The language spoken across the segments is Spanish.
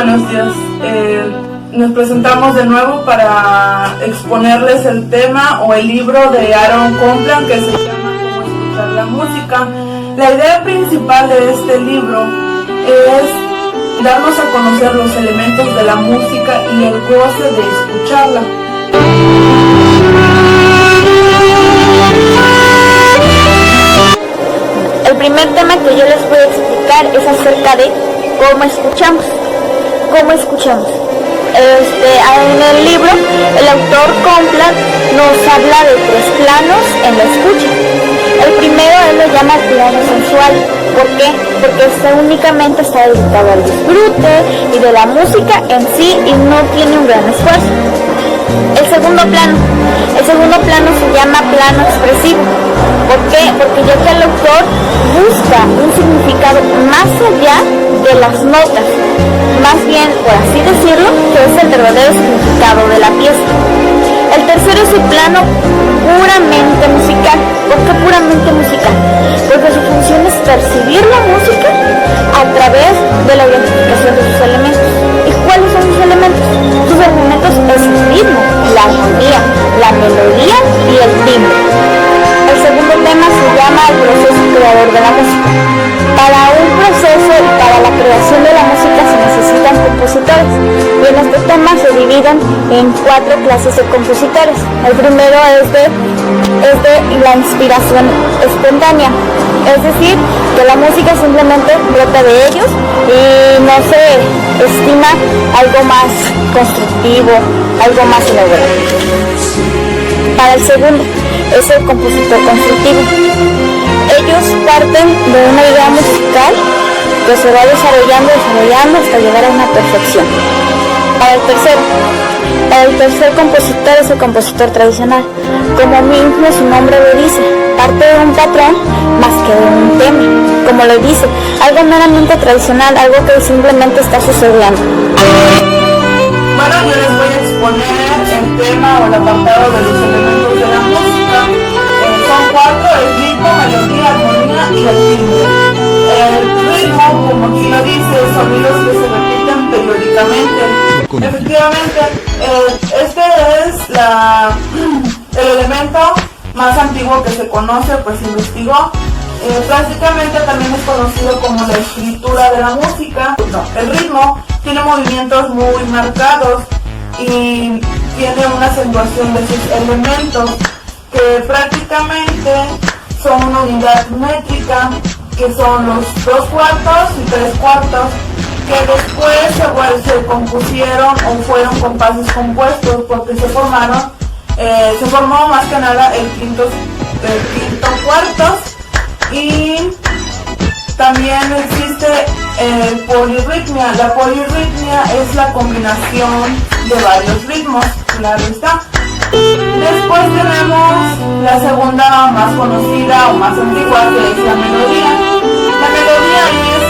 buenos días. Nos presentamos de nuevo para exponerles el tema o el libro de Aaron Copland que se llama Cómo escuchar la música. La idea principal de este libro es darnos a conocer los elementos de la música y el goce de escucharla. El primer tema que yo les voy a explicar es acerca de cómo escuchamos. ¿Cómo escuchamos? En el libro, el autor Copland nos habla de 3 planos en la escucha. El primero él lo llama plano sensual. ¿Por qué? Porque únicamente está dedicado al disfrute y de la música en sí y no tiene un gran esfuerzo. El segundo plano se llama plano expresivo. ¿Por qué? Porque ya que el autor busca un significado más allá de las notas, más bien, por así decirlo, que es el verdadero significado de la pieza. El tercero es el plano puramente musical. ¿Por qué puramente musical? Porque su función es percibir la música a través de la identificación de sus elementos. ¿Y cuáles son sus elementos? Sus elementos es el ritmo, la armonía, la melodía y el timbre. El segundo tema se llama el proceso creador de la música. Para un proceso y para la creación de la música se necesitan compositores. Y en este tema se dividen en 4 clases de compositores. El primero es de la inspiración espontánea. Es decir, que la música simplemente brota de ellos y no se estima algo más constructivo, algo más elaborado. Para el segundo es el compositor constructivo. Ellos parten de una idea musical que se va desarrollando hasta llegar a una perfección. Para el tercer compositor es el compositor tradicional. Como mismo su nombre lo dice, parte de un patrón más que de un tema. Como lo dice, algo meramente tradicional, algo que simplemente está sucediendo. Bueno, yo les voy a exponer el tema o el apartado de los elementos de la música. Son 4, el ritmo, melodía, armonía y el timbre. El ritmo, como aquí lo dice, sonidos que se repiten periódicamente. Efectivamente, este es el elemento más antiguo que se conoce, pues se investigó. Prácticamente también es conocido como la escritura de la música. El ritmo tiene movimientos muy marcados y tiene una acentuación de sus elementos que prácticamente son una unidad métrica, que son los 2 cuartos y 3 cuartos, que después se compusieron o fueron compases compuestos porque se formó más que nada el quinto cuartos. Y también existe polirritmia. La polirritmia es la combinación de varios ritmos, claro está. Después tenemos la segunda más conocida o más antigua, que es la melodía. La melodía es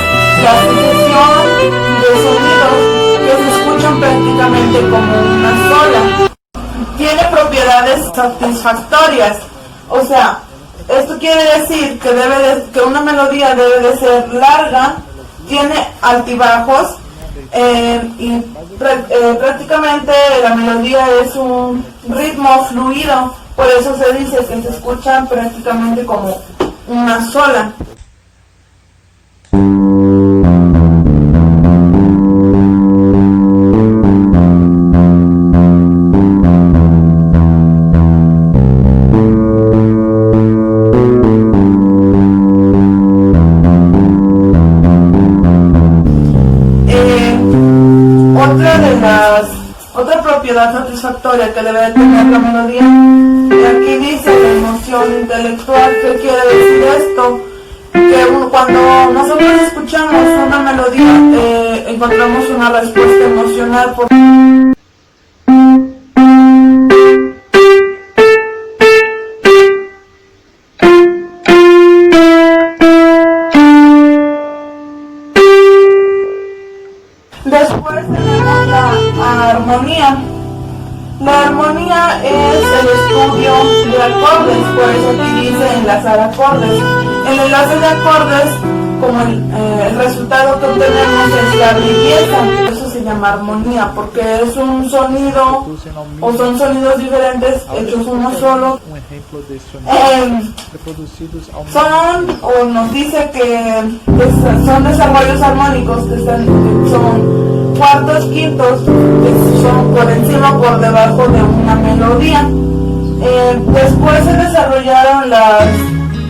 la sucesión de sonidos que se escuchan prácticamente como una sola. Tiene propiedades satisfactorias, o sea, esto quiere decir que una melodía debe de ser larga, tiene altibajos y prácticamente la melodía es un ritmo fluido, por eso se dice que se escuchan prácticamente como una sola. Otra propiedad satisfactoria que debe tener la melodía, y aquí dice la emoción intelectual. ¿Qué quiere decir esto? Que cuando nosotros escuchamos una melodía encontramos una respuesta emocional por Después tenemos la armonía. La armonía es el estudio de acordes, por eso aquí dice enlazar acordes. El enlace de acordes, como el resultado que obtenemos es la belleza, eso llama armonía, porque es un sonido o son sonidos diferentes hechos uno solo. Nos dice que son desarrollos armónicos que son cuartos, quintos, que son por encima o por debajo de una melodía. Después se desarrollaron las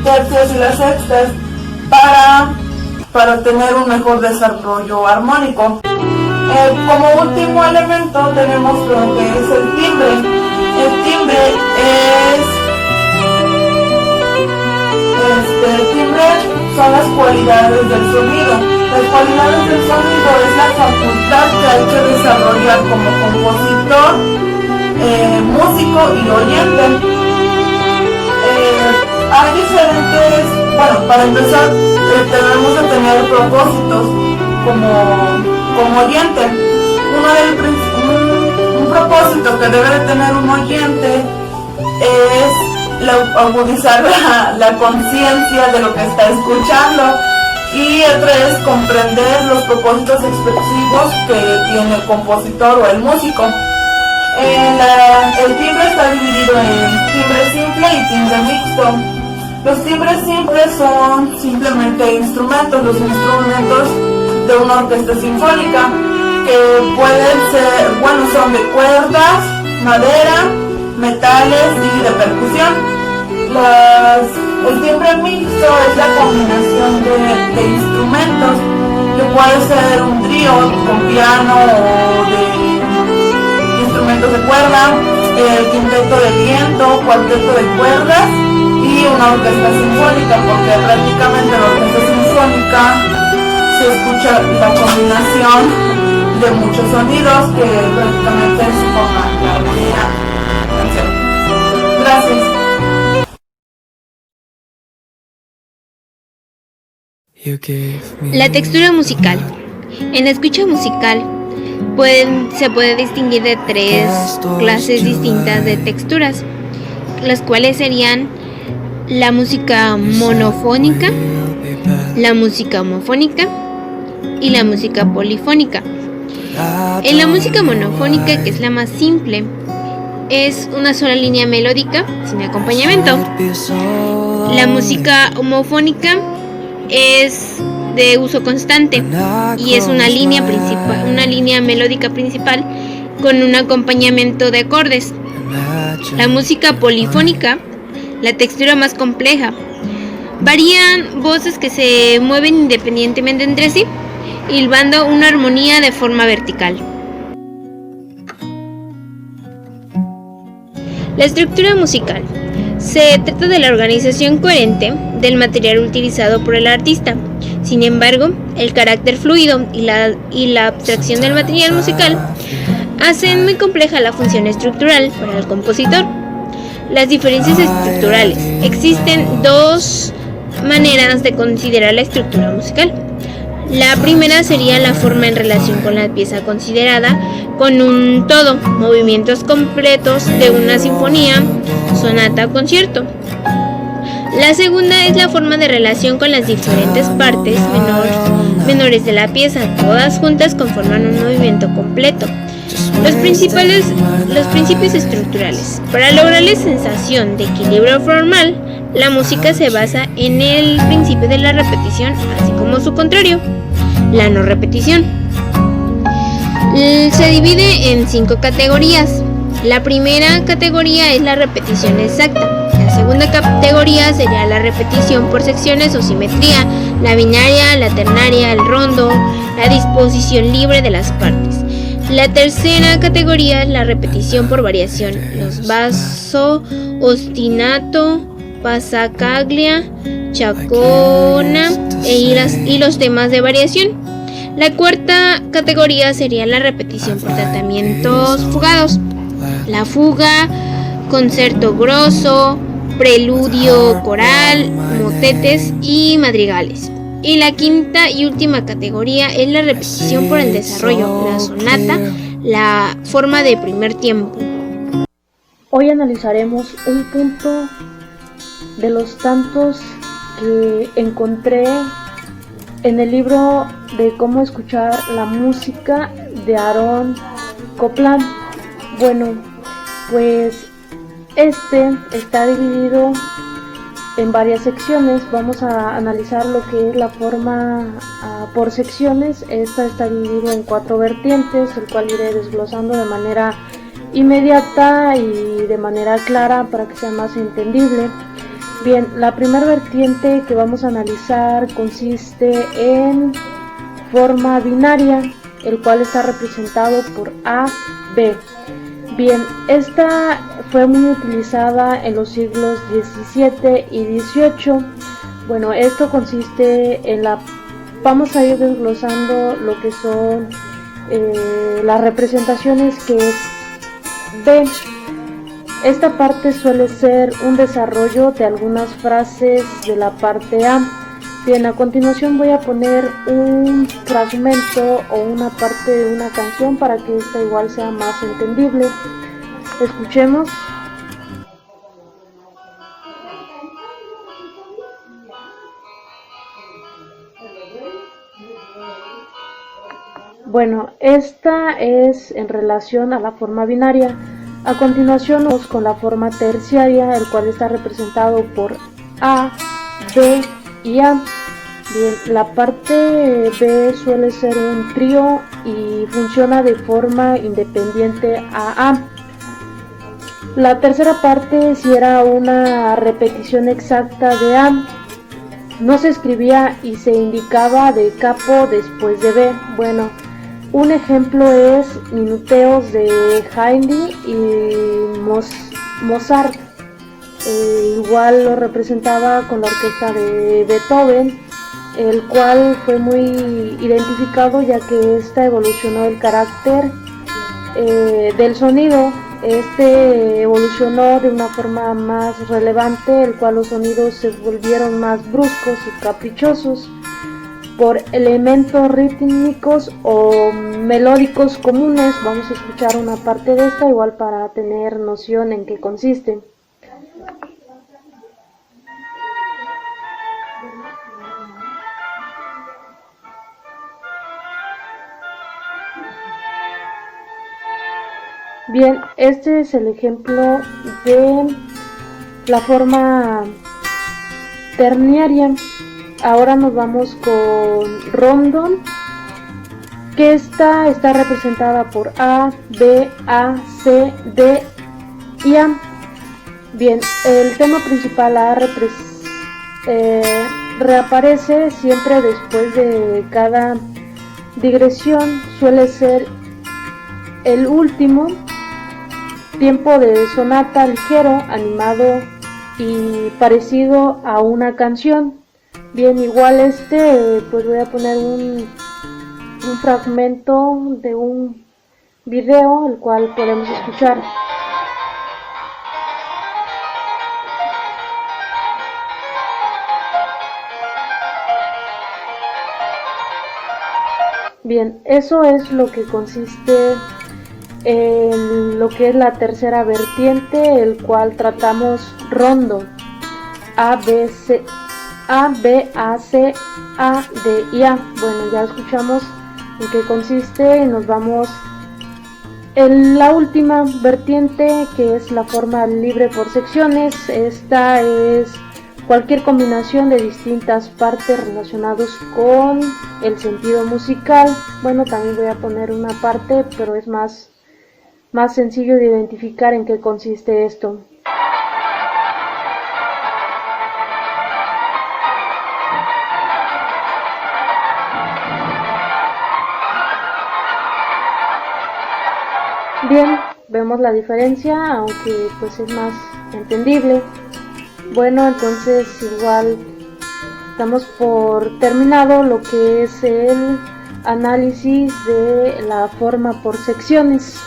tercias y las sextas para tener un mejor desarrollo armónico. Como último elemento tenemos lo que es el timbre. El timbre son las cualidades del sonido. Las cualidades del sonido es la facultad que hay que desarrollar como compositor, músico y oyente. Hay diferentes, para empezar debemos de tener propósitos como oyente. Un propósito que debe de tener un oyente es agudizar la conciencia de lo que está escuchando, y otro es comprender los propósitos expresivos que tiene el compositor o el músico. El timbre está dividido en timbre simple y timbre mixto. Los timbres simples son simplemente instrumentos, los instrumentos de una orquesta sinfónica, que pueden ser, son de cuerdas, madera, metales y de percusión. El timbre mixto es la combinación de instrumentos, que puede ser un trío con piano o de instrumentos de cuerda, quinteto de viento, cuarteto de cuerdas y una orquesta sinfónica, porque prácticamente la orquesta sinfónica se escucha la combinación de muchos sonidos que prácticamente forman la armonía. Gracias. La textura musical. En la escucha musical se puede distinguir de tres clases distintas de texturas, las cuales serían la música monofónica, la música homofónica y la música polifónica. En la música monofónica, que es la más simple, es una sola línea melódica sin acompañamiento. La música homofónica es de uso constante y es una línea melódica principal con un acompañamiento de acordes. La música polifónica, la textura más compleja, varían voces que se mueven independientemente entre sí, hilvando una armonía de forma vertical. La estructura musical. Se trata de la organización coherente del material utilizado por el artista. Sin embargo, el carácter fluido y la abstracción del material musical hacen muy compleja la función estructural para el compositor. Las diferencias estructurales. Existen dos maneras de considerar la estructura musical. La primera sería la forma en relación con la pieza considerada con un todo, movimientos completos de una sinfonía, sonata o concierto. La segunda es la forma de relación con las diferentes partes menores de la pieza, todas juntas conforman un movimiento completo. Los principios estructurales. Para lograr la sensación de equilibrio formal, la música se basa en el principio de la repetición, así como su contrario, la no repetición. Se divide en 5 categorías. La primera categoría es la repetición exacta. La segunda categoría sería la repetición por secciones o simetría, la binaria, la ternaria, el rondo, la disposición libre de las partes. La tercera categoría es la repetición por variación, los basso, ostinato, passacaglia, chacona y los temas de variación. La cuarta categoría sería la repetición por tratamientos fugados, la fuga, concerto grosso, preludio coral, motetes y madrigales. Y la quinta y última categoría es la repetición por el desarrollo, la sonata, la forma de primer tiempo. Hoy analizaremos un punto de los tantos que encontré en el libro de cómo escuchar la música de Aaron Copland. Bueno, pues este está dividido en varias secciones. Vamos a analizar lo que es la forma por secciones. Esta está dividida en 4 vertientes, el cual iré desglosando de manera inmediata y de manera clara para que sea más entendible. Bien, la primera vertiente que vamos a analizar consiste en forma binaria, el cual está representado por A, B. Bien, esta fue muy utilizada en los siglos XVII y XVIII. Bueno, esto consiste en vamos a ir desglosando lo que son las representaciones, que es B. Esta parte suele ser un desarrollo de algunas frases de la parte A. Bien, a continuación voy a poner un fragmento o una parte de una canción para que esta igual sea más entendible. Escuchemos. Bueno, esta es en relación a la forma binaria. A continuación vamos con la forma terciaria, el cual está representado por A, B y A. Bien, la parte B suele ser un trío y funciona de forma independiente a A. La tercera parte si era una repetición exacta de A. No se escribía y se indicaba de capo después de B. Bueno, un ejemplo es Minuteos de Haydn y Mozart. Igual lo representaba con la orquesta de Beethoven, el cual fue muy identificado ya que esta evolucionó el carácter del sonido. Este evolucionó de una forma más relevante, el cual los sonidos se volvieron más bruscos y caprichosos por elementos rítmicos o melódicos comunes. Vamos a escuchar una parte de esta igual para tener noción en qué consiste. Bien, este es el ejemplo de la forma terniaria. Ahora nos vamos con rondón, que esta está representada por A, B, A, C, D y A. Bien, el tema principal A reaparece siempre después de cada digresión, suele ser el último tiempo de sonata ligero, animado y parecido a una canción. Bien, igual pues voy a poner un fragmento de un video, el cual podemos escuchar. Bien, eso es lo que consiste en lo que es la tercera vertiente, el cual tratamos rondo. A, B, C, A, B, A, C, A, D y A. Bueno, ya escuchamos en qué consiste y nos vamos en la última vertiente, que es la forma libre por secciones. Esta es cualquier combinación de distintas partes relacionadas con el sentido musical. Bueno, también voy a poner una parte, pero es más sencillo de identificar en qué consiste esto. Bien, vemos la diferencia, aunque pues es más entendible. Bueno, entonces igual estamos por terminado lo que es el análisis de la forma por secciones.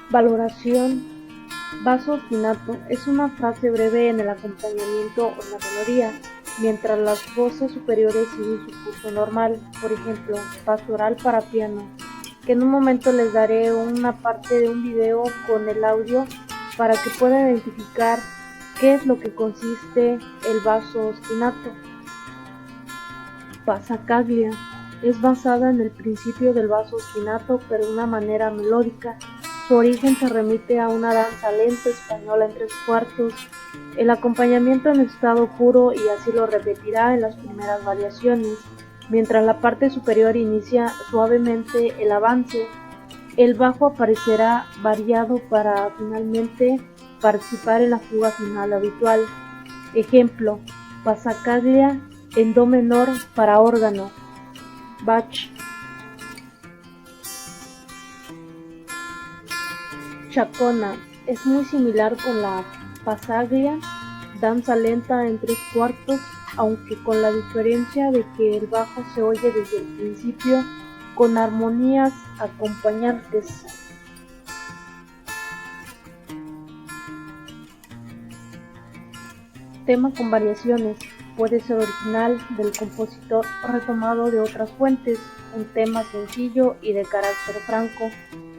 Valoración. Vaso ostinato es una frase breve en el acompañamiento o la melodía, mientras las voces superiores siguen su curso normal. Por ejemplo, pastoral para piano, que en un momento les daré una parte de un video con el audio para que puedan identificar qué es lo que consiste el vaso ostinato. passacaglia. Es basada en el principio del basso ostinato, pero de una manera melódica. Su origen se remite a una danza lenta española en 3/4. El acompañamiento en estado puro, y así lo repetirá en las primeras variaciones. Mientras la parte superior inicia suavemente el avance, el bajo aparecerá variado para finalmente participar en la fuga final habitual. Ejemplo: passacaglia en do menor para órgano. Bach. Chacona es muy similar con la passacaglia, danza lenta en 3/4, aunque con la diferencia de que el bajo se oye desde el principio con armonías acompañantes. Tema con variaciones. Puede ser original del compositor o retomado de otras fuentes, un tema sencillo y de carácter franco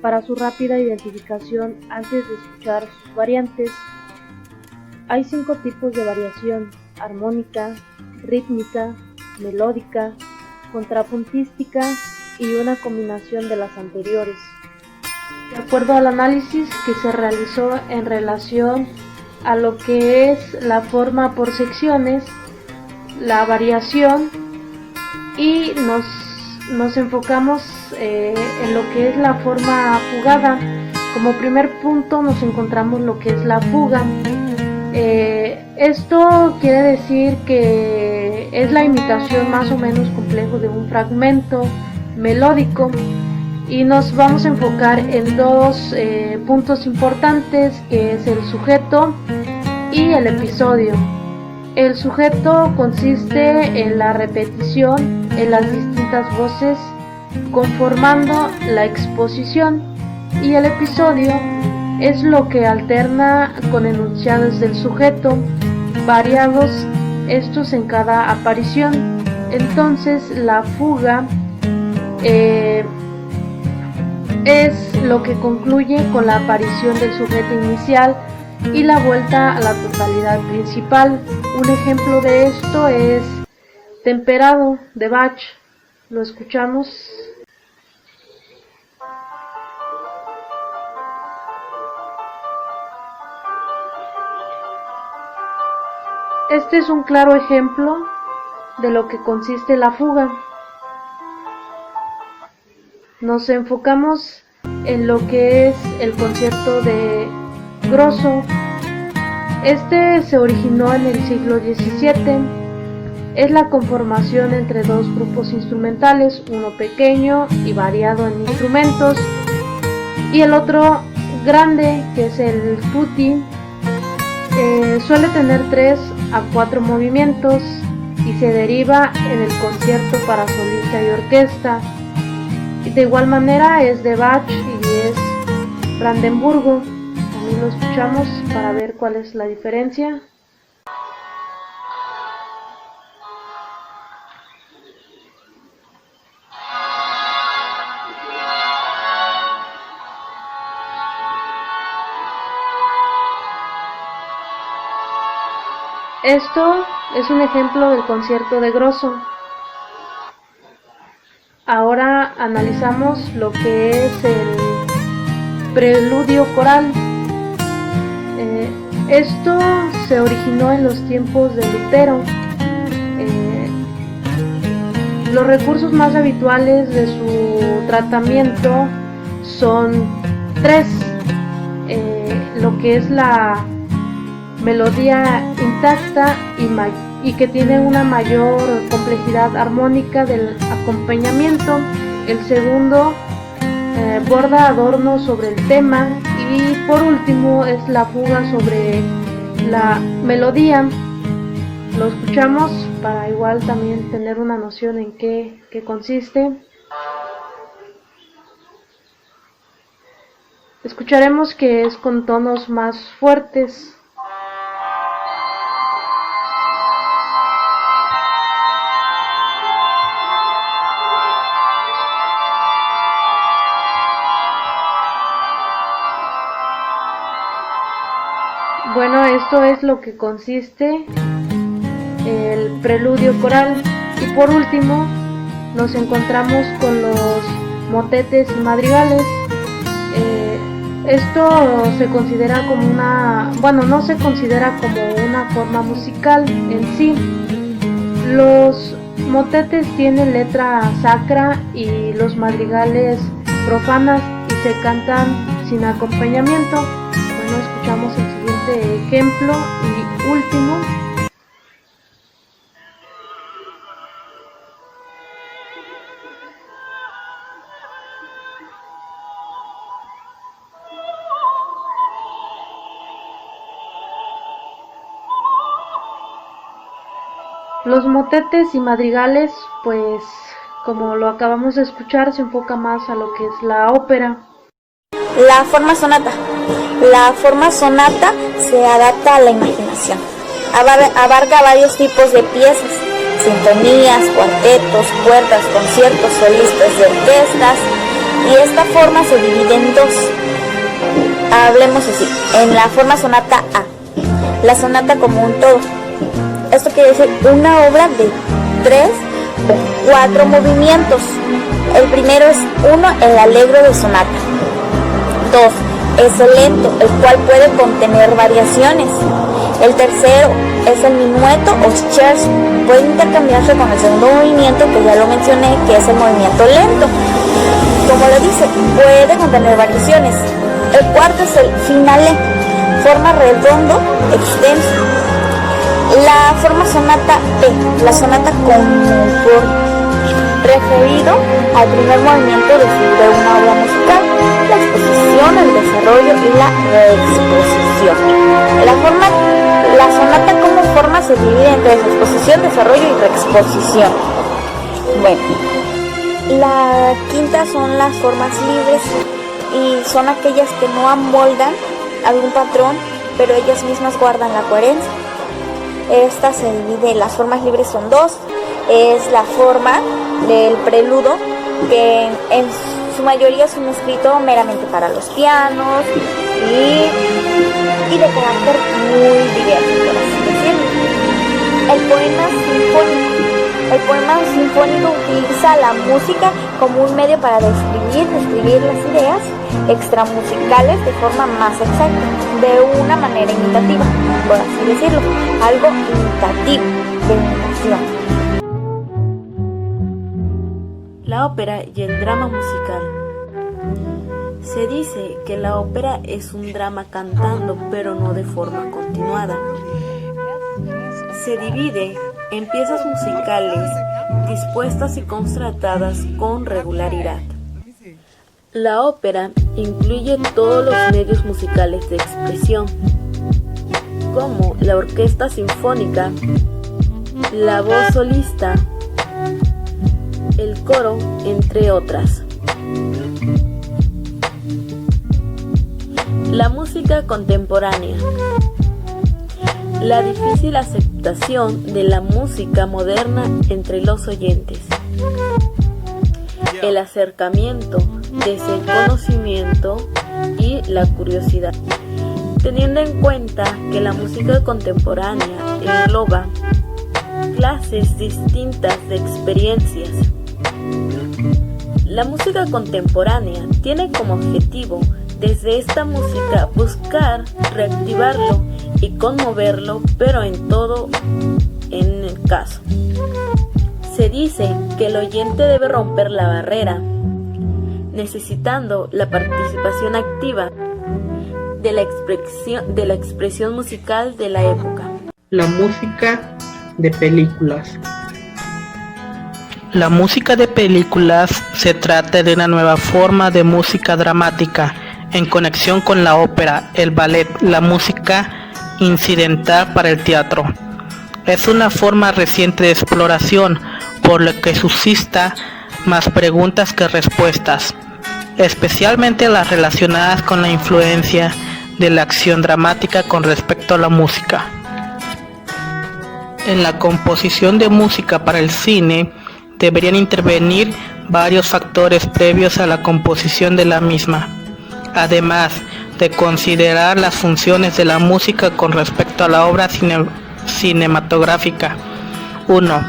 para su rápida identificación antes de escuchar sus variantes. Hay 5 tipos de variación: armónica, rítmica, melódica, contrapuntística y una combinación de las anteriores. De acuerdo al análisis que se realizó en relación a lo que es la forma por secciones, la variación, y nos enfocamos en lo que es la forma fugada. Como primer punto nos encontramos lo que es la fuga. Esto quiere decir que es la imitación más o menos compleja de un fragmento melódico, y nos vamos a enfocar en 2 puntos importantes, que es el sujeto y el episodio. El sujeto consiste en la repetición en las distintas voces conformando la exposición, y el episodio es lo que alterna con enunciados del sujeto, variados estos en cada aparición. Entonces la fuga es lo que concluye con la aparición del sujeto inicial y la vuelta a la totalidad principal. Un ejemplo de esto es Temperado de Bach. Lo escuchamos. Este es un claro ejemplo de lo que consiste la fuga. Nos enfocamos en lo que es el concierto de Grosso. Este se originó en el siglo XVII. Es la conformación entre 2 grupos instrumentales, uno pequeño y variado en instrumentos, y el otro grande, que es el tutti. Suele tener 3 a 4 movimientos y se deriva en el concierto para solista y orquesta. De igual manera es de Bach y es Brandenburgo. También lo escuchamos para ver cuál es la diferencia. Esto es un ejemplo del concierto de Grosso. Ahora analizamos lo que es el preludio coral. Esto se originó en los tiempos de Lutero. Los recursos más habituales de su tratamiento son 3. Lo que es la melodía intacta y que tiene una mayor complejidad armónica del acompañamiento. El segundo borda adornos sobre el tema, y por último es la fuga sobre la melodía. Lo escuchamos para igual también tener una noción en qué consiste. Escucharemos que es con tonos más fuertes. Bueno, esto es lo que consiste el preludio coral. Y por último, nos encontramos con los motetes y madrigales. Esto se considera como no se considera como una forma musical en sí. Los motetes tienen letra sacra y los madrigales profanas y se cantan sin acompañamiento. Bueno, escuchamos el siguiente ejemplo y último. Los motetes y madrigales, pues como lo acabamos de escuchar, se enfoca más a lo que es la ópera. La forma sonata. La forma sonata se adapta a la imaginación. Abarca varios tipos de piezas: sinfonías, cuartetos, cuerdas, conciertos, solistas de orquestas. Y esta forma se divide en dos. Hablemos así. En la forma sonata A, la sonata como un todo. Esto quiere decir una obra de 3 o 4 movimientos. El primero es 1, el allegro de sonata. 2, es el lento, el cual puede contener variaciones. El tercero es el minueto o scherzo. Puede intercambiarse con el segundo movimiento, que ya lo mencioné, que es el movimiento lento. Como lo dice, puede contener variaciones. El cuarto es el finale, forma redondo, extenso. La forma sonata B, la sonata con por referido al primer movimiento de una obra musical, la exposición, el desarrollo y la reexposición. La sonata como forma se divide entre exposición, desarrollo y reexposición. Bueno, la quinta son las formas libres y son aquellas que no amoldan algún patrón, pero ellas mismas guardan la coherencia. Esta se divide, las formas libres son dos. Es la forma del preludio, que en su mayoría es un escrito meramente para los pianos y de carácter muy diverso, por así decirlo. El poema sinfónico. El poema sinfónico utiliza la música como un medio para describir las ideas extramusicales de forma más exacta, de una manera imitativa, por así decirlo, algo imitativo, de imitación. La ópera y el drama musical. Se dice que la ópera es un drama cantando, pero no de forma continuada. Se divide en piezas musicales dispuestas y concertadas con regularidad. La ópera incluye todos los medios musicales de expresión, como la orquesta sinfónica, la voz solista, el coro, entre otras. La música contemporánea. La difícil aceptación de la música moderna entre los oyentes. El acercamiento desde el conocimiento y la curiosidad. Teniendo en cuenta que la música contemporánea engloba clases distintas de experiencias. La música contemporánea tiene como objetivo desde esta música buscar reactivarlo y conmoverlo, pero en el caso. Se dice que el oyente debe romper la barrera, necesitando la participación activa de la expresión musical de la época. La música de películas. La música de películas se trata de una nueva forma de música dramática en conexión con la ópera, el ballet, la música incidental para el teatro. Es una forma reciente de exploración, por lo que suscita más preguntas que respuestas, especialmente las relacionadas con la influencia de la acción dramática con respecto a la música. En la composición de música para el cine deberían intervenir varios factores previos a la composición de la misma, además de considerar las funciones de la música con respecto a la obra cinematográfica. 1.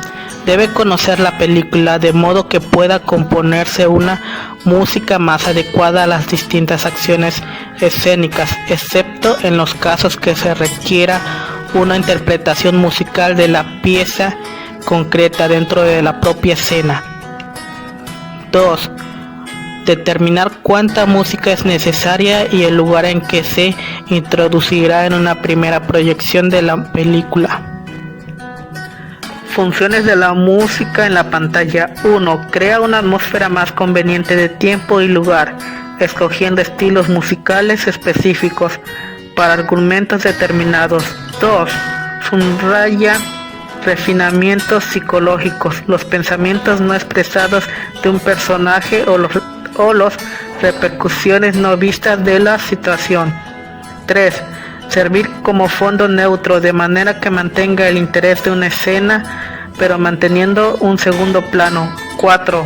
Debe conocer la película de modo que pueda componerse una música más adecuada a las distintas acciones escénicas, excepto en los casos que se requiera una interpretación musical de la pieza concreta dentro de la propia escena. 2. Determinar cuánta música es necesaria y el lugar en que se introducirá en una primera proyección de la película. Funciones de la música en la pantalla. 1. Crea una atmósfera más conveniente de tiempo y lugar, escogiendo estilos musicales específicos para argumentos determinados. 2. Subraya refinamientos psicológicos, los pensamientos no expresados de un personaje o las repercusiones no vistas de la situación. 3. Servir como fondo neutro de manera que mantenga el interés de una escena, pero manteniendo un segundo plano. 4.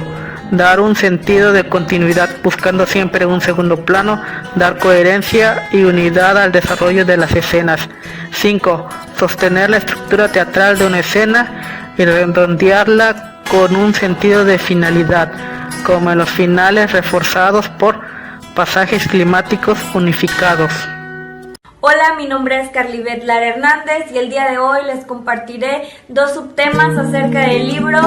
Dar un sentido de continuidad, buscando siempre un segundo plano, dar coherencia y unidad al desarrollo de las escenas. 5. Sostener la estructura teatral de una escena y redondearla con un sentido de finalidad, como en los finales reforzados por pasajes climáticos unificados. Hola, mi nombre es Carlibet Lara Hernández y el día de hoy les compartiré 2 subtemas acerca del libro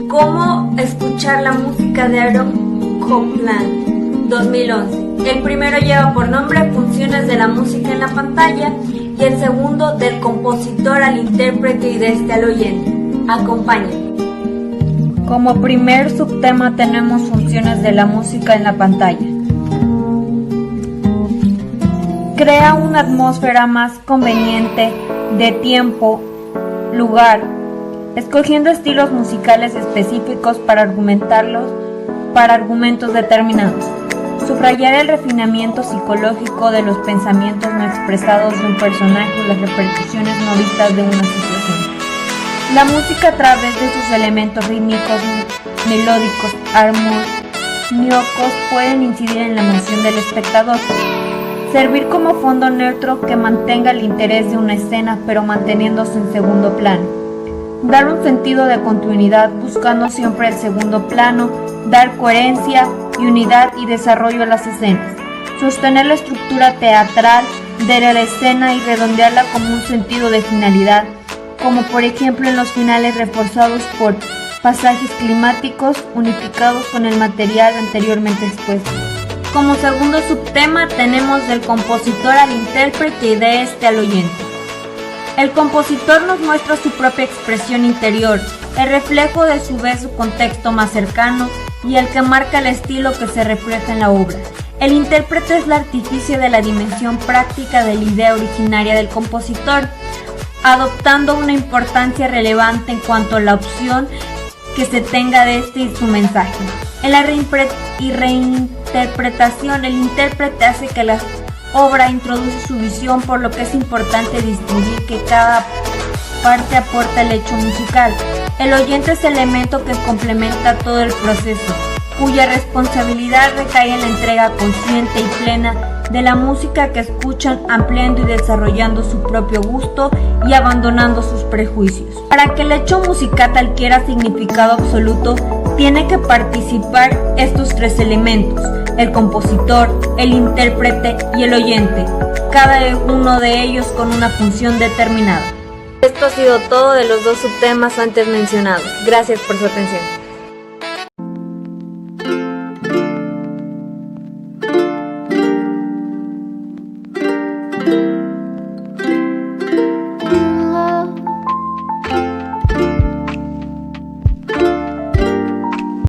Cómo escuchar la música de Aaron Copland, 2011. El primero lleva por nombre Funciones de la música en la pantalla y el segundo del compositor al intérprete y de este al oyente. Acompáñenme. Como primer subtema tenemos Funciones de la música en la pantalla. Crea una atmósfera más conveniente de tiempo, lugar, escogiendo estilos musicales específicos para argumentos determinados. Subrayar el refinamiento psicológico de los pensamientos no expresados de un personaje o las repercusiones no vistas de una situación. La música, a través de sus elementos rítmicos, melódicos, armónicos, pueden incidir en la emoción del espectador. Servir como fondo neutro que mantenga el interés de una escena, pero manteniéndose en segundo plano. Dar un sentido de continuidad, buscando siempre el segundo plano, dar coherencia y unidad y desarrollo a las escenas. Sostener la estructura teatral de la escena y redondearla como un sentido de finalidad, como por ejemplo en los finales reforzados por pasajes climáticos unificados con el material anteriormente expuesto. Como segundo subtema tenemos del compositor al intérprete y de este al oyente. El compositor nos muestra su propia expresión interior, el reflejo de su contexto más cercano y el que marca el estilo que se refleja en la obra. El intérprete es el artífice de la dimensión práctica de la idea originaria del compositor, adoptando una importancia relevante en cuanto a la opción que se tenga de este y su mensaje. En la reinterpretación, el intérprete hace que la obra introduce su visión, por lo que es importante distinguir que cada parte aporta el hecho musical. El oyente es el elemento que complementa todo el proceso, cuya responsabilidad recae en la entrega consciente y plena de la música que escuchan, ampliando y desarrollando su propio gusto y abandonando sus prejuicios. Para que el hecho musical adquiera significado absoluto, tiene que participar estos 3 elementos: el compositor, el intérprete y el oyente, cada uno de ellos con una función determinada. Esto ha sido todo de los 2 subtemas antes mencionados. Gracias por su atención.